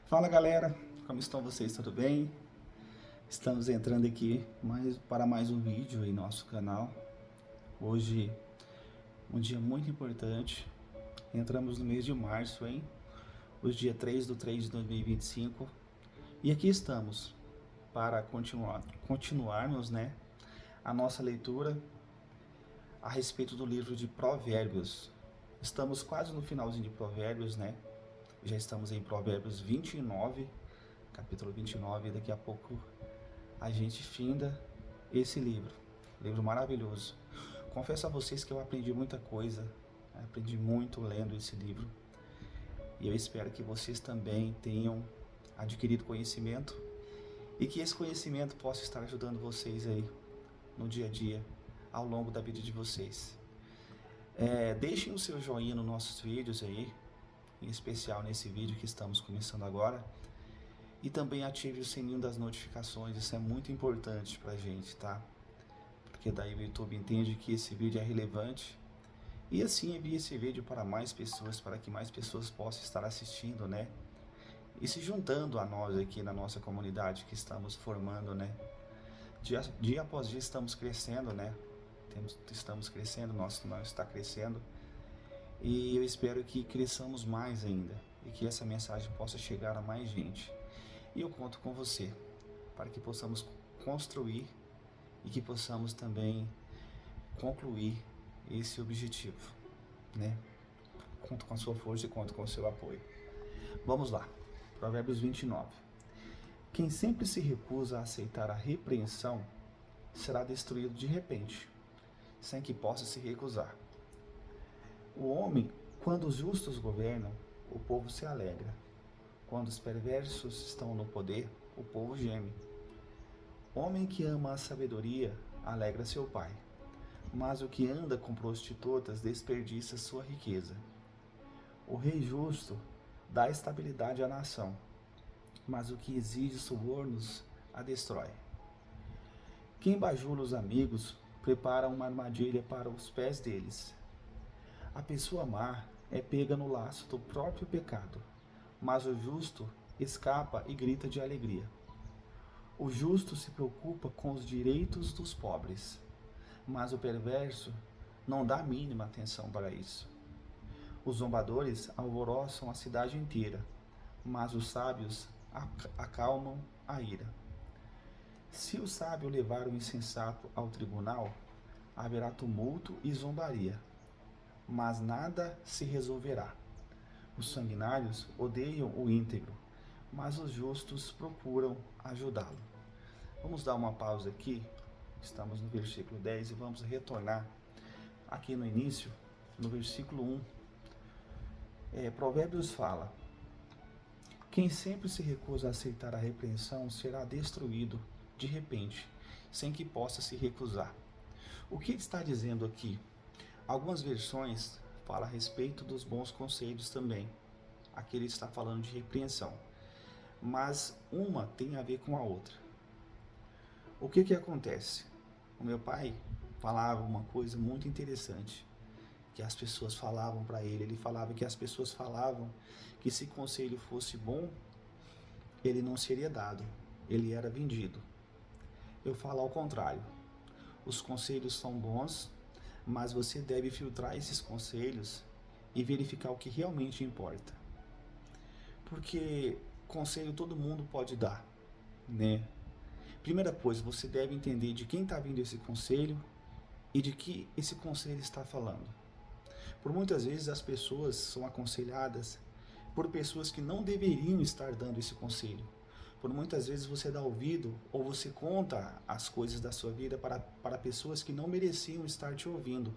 Fala galera, como estão vocês? Tudo bem? Estamos entrando aqui para mais um vídeo em nosso canal. Hoje, um dia muito importante. Entramos no mês de março, hein? Hoje, dia 3 de 2025. E aqui estamos para continuarmos, né, a nossa leitura a respeito do livro de Provérbios. Estamos quase no finalzinho de Provérbios, né? Já estamos em Provérbios 29, capítulo 29, e daqui a pouco a gente finda esse livro maravilhoso. Confesso a vocês que eu aprendi muita coisa, aprendi muito lendo esse livro, e eu espero que vocês também tenham adquirido conhecimento e que esse conhecimento possa estar ajudando vocês aí no dia a dia, ao longo da vida de vocês. Deixem o seu joinha nos nossos vídeos aí, em especial nesse vídeo que estamos começando agora. E também ative o sininho das notificações, isso é muito importante pra gente, tá? Porque daí o YouTube entende que esse vídeo é relevante. E assim envie esse vídeo para mais pessoas, para que mais pessoas possam estar assistindo, né? E se juntando a nós aqui na nossa comunidade que estamos formando, né? Dia após dia estamos crescendo, né? Estamos crescendo, nosso nós está crescendo. E eu espero que cresçamos mais ainda e que essa mensagem possa chegar a mais gente. E eu conto com você, para que possamos construir e que possamos também concluir esse objetivo, né? Conto com a sua força e conto com o seu apoio. Vamos lá, Provérbios 29. Quem sempre se recusa a aceitar a repreensão será destruído de repente, sem que possa se recusar. O homem, quando os justos governam, o povo se alegra. Quando os perversos estão no poder, o povo geme. Homem que ama a sabedoria alegra seu pai, mas o que anda com prostitutas desperdiça sua riqueza. O rei justo dá estabilidade à nação, mas o que exige subornos a destrói. Quem bajula os amigos prepara uma armadilha para os pés deles. A pessoa má é pega no laço do próprio pecado, mas o justo escapa e grita de alegria. O justo se preocupa com os direitos dos pobres, mas o perverso não dá a mínima atenção para isso. Os zombadores alvoroçam a cidade inteira, mas os sábios acalmam a ira. Se o sábio levar o insensato ao tribunal, haverá tumulto e zombaria, mas nada se resolverá. Os sanguinários odeiam o íntegro, mas os justos procuram ajudá-lo. Vamos dar uma pausa aqui, estamos no versículo 10 e vamos retornar aqui no início, no versículo 1. Provérbios fala: quem sempre se recusa a aceitar a repreensão será destruído de repente, sem que possa se recusar. O que está dizendo aqui? Algumas versões falam a respeito dos bons conselhos também. Aqui ele está falando de repreensão, mas uma tem a ver com a outra. O que acontece? O meu pai falava uma coisa muito interessante, que as pessoas falavam para ele. Ele falava que as pessoas falavam que se conselho fosse bom, ele não seria dado, ele era vendido. Eu falo ao contrário. Os conselhos são bons, mas você deve filtrar esses conselhos e verificar o que realmente importa. Porque conselho todo mundo pode dar, né? Primeira coisa, você deve entender de quem está vindo esse conselho e de que esse conselho está falando. Por muitas vezes as pessoas são aconselhadas por pessoas que não deveriam estar dando esse conselho. Por muitas vezes você dá ouvido ou você conta as coisas da sua vida para pessoas que não mereciam estar te ouvindo.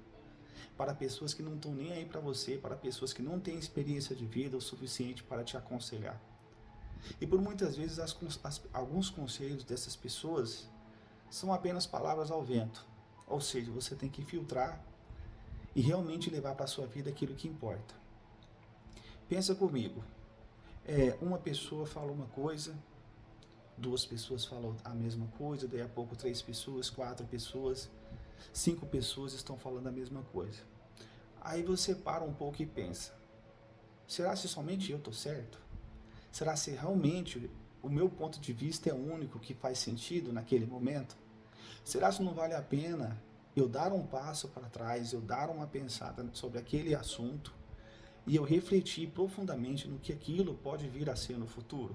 Para pessoas que não estão nem aí para você, para pessoas que não têm experiência de vida o suficiente para te aconselhar. E por muitas vezes alguns conselhos dessas pessoas são apenas palavras ao vento. Ou seja, você tem que filtrar e realmente levar para a sua vida aquilo que importa. Pensa comigo, uma pessoa fala uma coisa, duas pessoas falam a mesma coisa, daí a pouco 3 pessoas, 4 pessoas, 5 pessoas estão falando a mesma coisa. Aí você para um pouco e pensa, será que somente eu estou certo? Será se realmente o meu ponto de vista é o único que faz sentido naquele momento? Será se não vale a pena eu dar um passo para trás, eu dar uma pensada sobre aquele assunto e eu refletir profundamente no que aquilo pode vir a ser no futuro?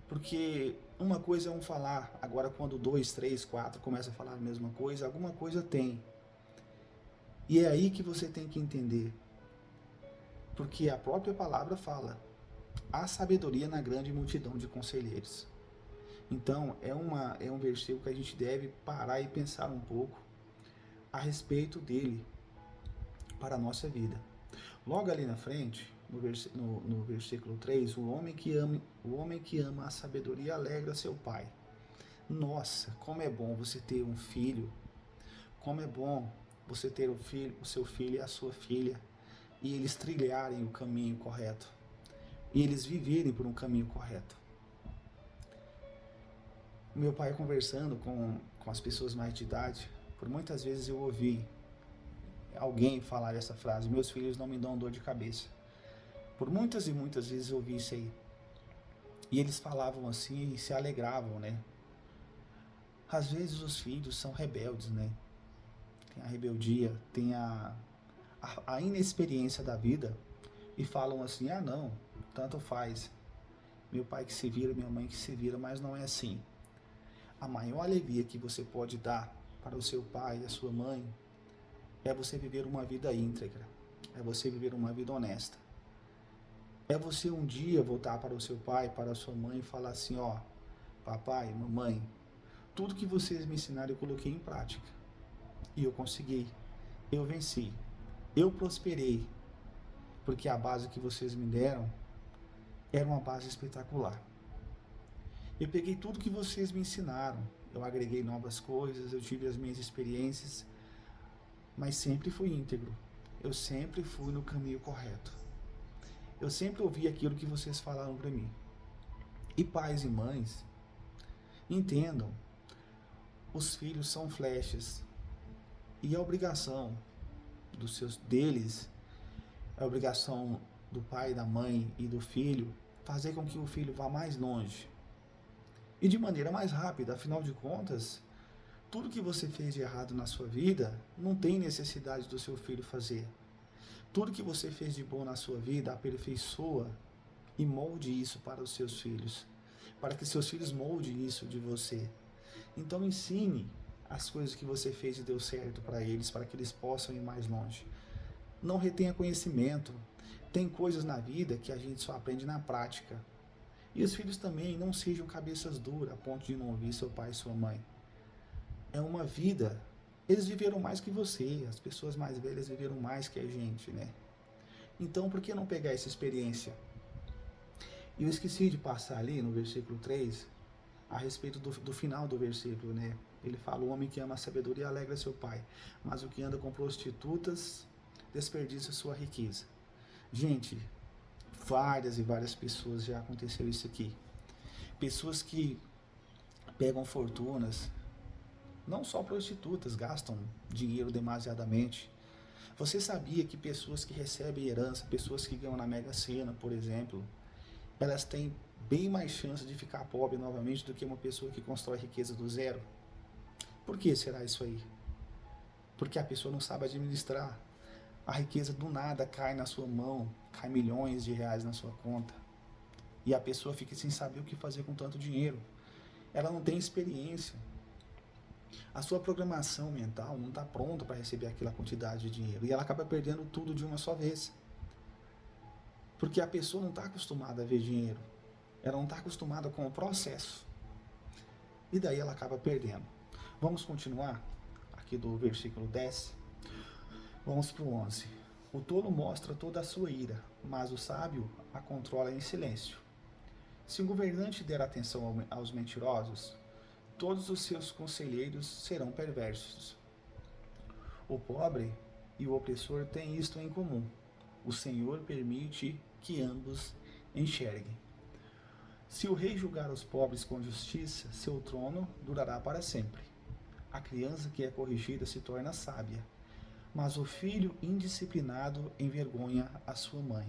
Porque uma coisa é um falar, agora quando dois, três, quatro começam a falar a mesma coisa, alguma coisa tem. E é aí que você tem que entender. Porque a própria palavra fala: há sabedoria na grande multidão de conselheiros. Então, é um versículo que a gente deve parar e pensar um pouco a respeito dele para a nossa vida. Logo ali na frente, no versículo 3, o homem que ama a sabedoria alegra seu pai. Nossa, como é bom você ter um filho, como é bom você ter o seu filho e a sua filha, e eles trilharem o caminho correto, e eles viverem por um caminho correto. Meu pai conversando com as pessoas mais de idade, por muitas vezes eu ouvi alguém falar essa frase: meus filhos não me dão dor de cabeça. Por muitas e muitas vezes eu ouvi isso aí. E eles falavam assim e se alegravam, né? Às vezes os filhos são rebeldes, né? Tem a rebeldia, tem a inexperiência da vida e falam assim: ah, não, tanto faz. Meu pai que se vira, minha mãe que se vira, mas não é assim. A maior alegria que você pode dar para o seu pai e a sua mãe é você viver uma vida íntegra, é você viver uma vida honesta. É você um dia voltar para o seu pai, para a sua mãe e falar assim: ó, papai, mamãe, tudo que vocês me ensinaram eu coloquei em prática. E eu consegui, eu venci, eu prosperei, porque a base que vocês me deram era uma base espetacular. Eu peguei tudo que vocês me ensinaram, eu agreguei novas coisas, eu tive as minhas experiências, mas sempre fui íntegro, eu sempre fui no caminho correto. Eu sempre ouvi aquilo que vocês falaram para mim. E pais e mães, entendam, os filhos são flechas, e a obrigação deles, a obrigação do pai, da mãe e do filho, fazer com que o filho vá mais longe e de maneira mais rápida. Afinal de contas, tudo que você fez de errado na sua vida não tem necessidade do seu filho fazer. Tudo que você fez de bom na sua vida, aperfeiçoa e molde isso para os seus filhos, para que seus filhos moldem isso de você. Então ensine as coisas que você fez e deu certo para eles, para que eles possam ir mais longe. Não retenha conhecimento. Tem coisas na vida que a gente só aprende na prática. E os filhos também não sejam cabeças duras a ponto de não ouvir seu pai e sua mãe. É uma vida. Eles viveram mais que você, as pessoas mais velhas viveram mais que a gente, né? Então, por que não pegar essa experiência? E eu esqueci de passar ali no versículo 3, a respeito do final do versículo, né? Ele fala: o homem que ama a sabedoria alegra seu pai, mas o que anda com prostitutas desperdiça sua riqueza. Gente, várias e várias pessoas já aconteceu isso aqui. Pessoas que pegam fortunas, não só prostitutas, gastam dinheiro demasiadamente. Você sabia que pessoas que recebem herança, pessoas que ganham na Mega Sena, por exemplo, elas têm bem mais chance de ficar pobre novamente do que uma pessoa que constrói riqueza do zero? Por que será isso aí? Porque a pessoa não sabe administrar. A riqueza do nada cai na sua mão, cai milhões de reais na sua conta. E a pessoa fica sem saber o que fazer com tanto dinheiro. Ela não tem experiência. A sua programação mental não está pronta para receber aquela quantidade de dinheiro. E ela acaba perdendo tudo de uma só vez. Porque a pessoa não está acostumada a ver dinheiro. Ela não está acostumada com o processo. E daí ela acaba perdendo. Vamos continuar aqui do versículo 10. Vamos para o 11. O tolo mostra toda a sua ira, mas o sábio a controla em silêncio. Se o governante der atenção aos mentirosos, todos os seus conselheiros serão perversos. O pobre e o opressor têm isto em comum: o Senhor permite que ambos enxerguem. Se o rei julgar os pobres com justiça, seu trono durará para sempre. A criança que é corrigida se torna sábia, mas o filho indisciplinado envergonha a sua mãe.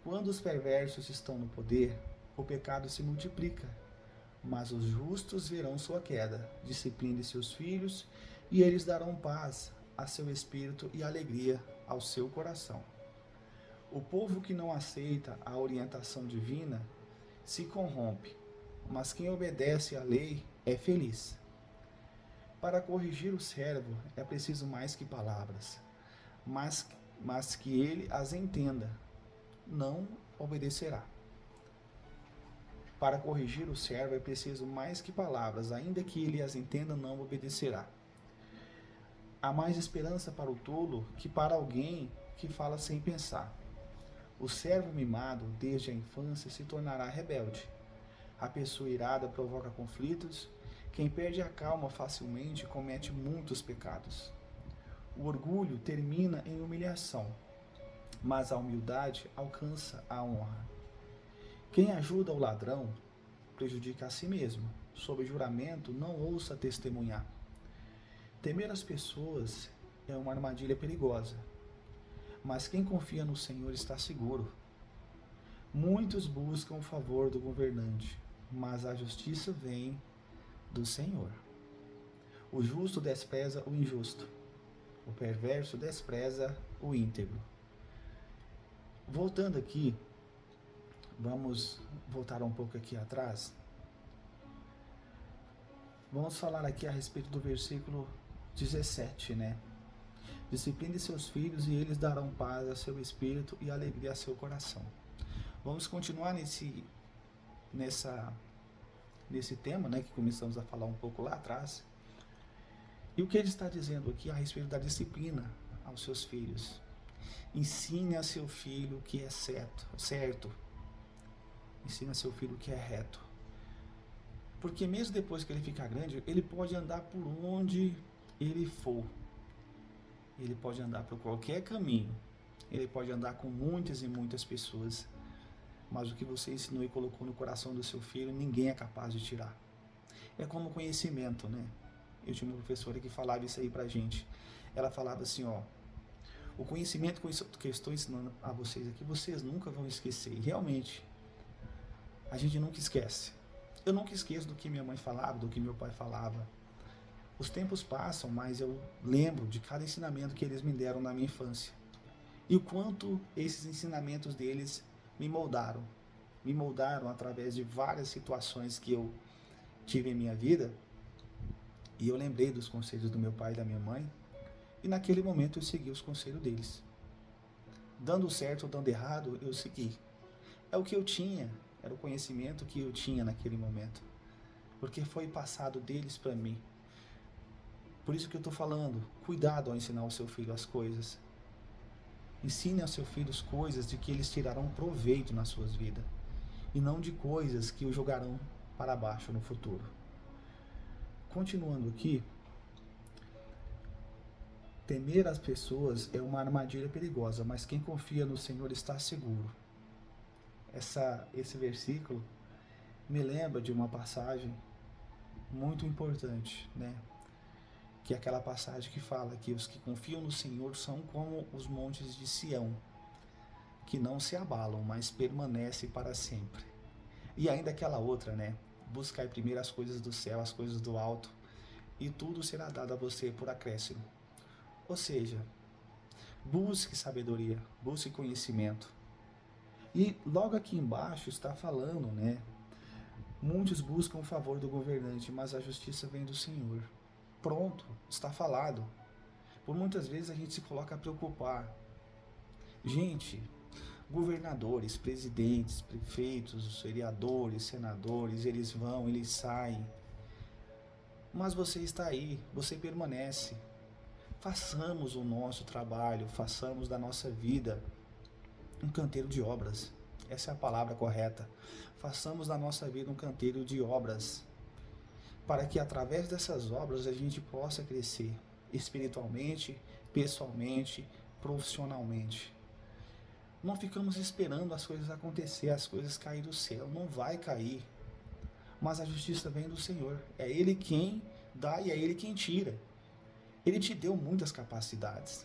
Quando os perversos estão no poder, o pecado se multiplica, mas os justos verão sua queda. Discipline seus filhos, e eles darão paz a seu espírito e alegria ao seu coração. O povo que não aceita a orientação divina se corrompe, mas quem obedece à lei é feliz. Para corrigir o servo é preciso mais que palavras, mas que ele as entenda, não obedecerá. Para corrigir o servo é preciso mais que palavras, ainda que ele as entenda, não obedecerá. Há mais esperança para o tolo que para alguém que fala sem pensar. O servo mimado, desde a infância, se tornará rebelde. A pessoa irada provoca conflitos. Quem perde a calma facilmente comete muitos pecados. O orgulho termina em humilhação, mas a humildade alcança a honra. Quem ajuda o ladrão prejudica a si mesmo. Sob juramento, não ouça testemunhar. Temer as pessoas é uma armadilha perigosa, mas quem confia no Senhor está seguro. Muitos buscam o favor do governante, mas a justiça vem do Senhor. O justo despreza o injusto, o perverso despreza o íntegro. Voltando aqui, vamos voltar um pouco aqui atrás. Vamos falar aqui a respeito do versículo 17, né? Discipline seus filhos e eles darão paz a seu espírito e alegria a seu coração. Vamos continuar nesse tema, né, que começamos a falar um pouco lá atrás. E o que ele está dizendo aqui a respeito da disciplina aos seus filhos? Ensine a seu filho o que é certo. Ensine a seu filho o que é reto. Porque mesmo depois que ele ficar grande, ele pode andar por onde ele for. Ele pode andar por qualquer caminho. Ele pode andar com muitas e muitas pessoas. Mas o que você ensinou e colocou no coração do seu filho, ninguém é capaz de tirar. É como conhecimento, né? Eu tinha uma professora que falava isso aí pra gente. Ela falava assim, ó, o conhecimento que eu estou ensinando a vocês aqui, vocês nunca vão esquecer. E realmente, a gente nunca esquece. Eu nunca esqueço do que minha mãe falava, do que meu pai falava. Os tempos passam, mas eu lembro de cada ensinamento que eles me deram na minha infância. E o quanto esses ensinamentos deles me moldaram. Me moldaram através de várias situações que eu tive em minha vida. E eu lembrei dos conselhos do meu pai e da minha mãe. E naquele momento eu segui os conselhos deles. Dando certo ou dando errado, eu segui. É o que eu tinha, era o conhecimento que eu tinha naquele momento. Porque foi passado deles para mim. Por isso que eu estou falando, cuidado ao ensinar o seu filho as coisas. Ensine ao seu filho as coisas de que eles tirarão proveito nas suas vidas. E não de coisas que o jogarão para baixo no futuro. Continuando aqui, temer as pessoas é uma armadilha perigosa, mas quem confia no Senhor está seguro. Esse versículo me lembra de uma passagem muito importante, né? Que é aquela passagem que fala que os que confiam no Senhor são como os montes de Sião, que não se abalam, mas permanecem para sempre. E ainda aquela outra, né? Buscai primeiro as coisas do céu, as coisas do alto, e tudo será dado a você por acréscimo. Ou seja, busque sabedoria, busque conhecimento. E logo aqui embaixo está falando, né? Muitos buscam o favor do governante, mas a justiça vem do Senhor. Pronto, está falado. Por muitas vezes a gente se coloca a preocupar. Gente, governadores, presidentes, prefeitos, vereadores, senadores, eles vão, eles saem. Mas você está aí, você permanece. Façamos o nosso trabalho, façamos da nossa vida um canteiro de obras. Essa é a palavra correta. Façamos da nossa vida um canteiro de obras, para que através dessas obras a gente possa crescer espiritualmente, pessoalmente, profissionalmente. Não ficamos esperando as coisas acontecer, as coisas cair do céu. Não vai cair. Mas a justiça vem do Senhor. É Ele quem dá e é Ele quem tira. Ele te deu muitas capacidades.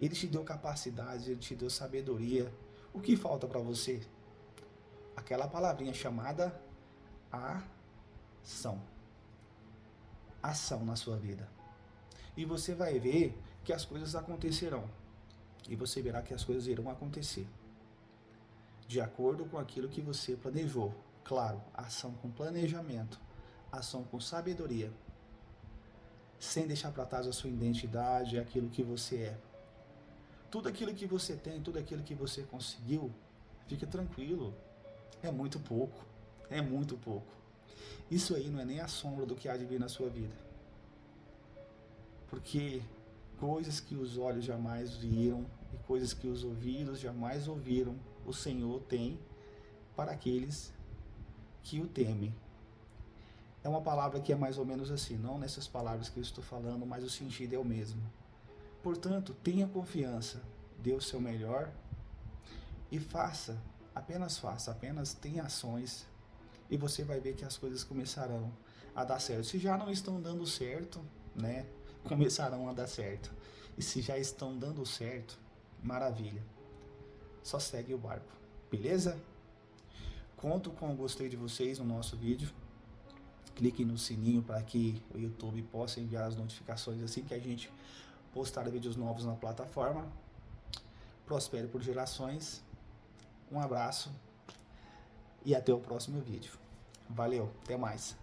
Ele te deu capacidades, Ele te deu sabedoria. O que falta para você? Aquela palavrinha chamada ação. Ação na sua vida. E você vai ver que as coisas acontecerão. E você verá que as coisas irão acontecer de acordo com aquilo que você planejou. Claro, ação com planejamento, ação com sabedoria, sem deixar para trás a sua identidade, aquilo que você é. Tudo aquilo que você tem, tudo aquilo que você conseguiu, fique tranquilo, é muito pouco, é muito pouco. Isso aí não é nem a sombra do que há de vir na sua vida. Porque coisas que os olhos jamais viram e coisas que os ouvidos jamais ouviram, o Senhor tem para aqueles que o temem. É uma palavra que é mais ou menos assim, não nessas palavras que eu estou falando, mas o sentido é o mesmo. Portanto, tenha confiança, dê o seu melhor e faça, apenas tenha ações e você vai ver que as coisas começarão a dar certo. Se já não estão dando certo, né, começarão a dar certo. E se já estão dando certo, maravilha. Só segue o barco, beleza? Conto com o gostei de vocês no nosso vídeo. Clique no sininho para que o YouTube possa enviar as notificações assim que a gente postar vídeos novos na plataforma. Prospere por gerações. Um abraço e até o próximo vídeo. Valeu, até mais.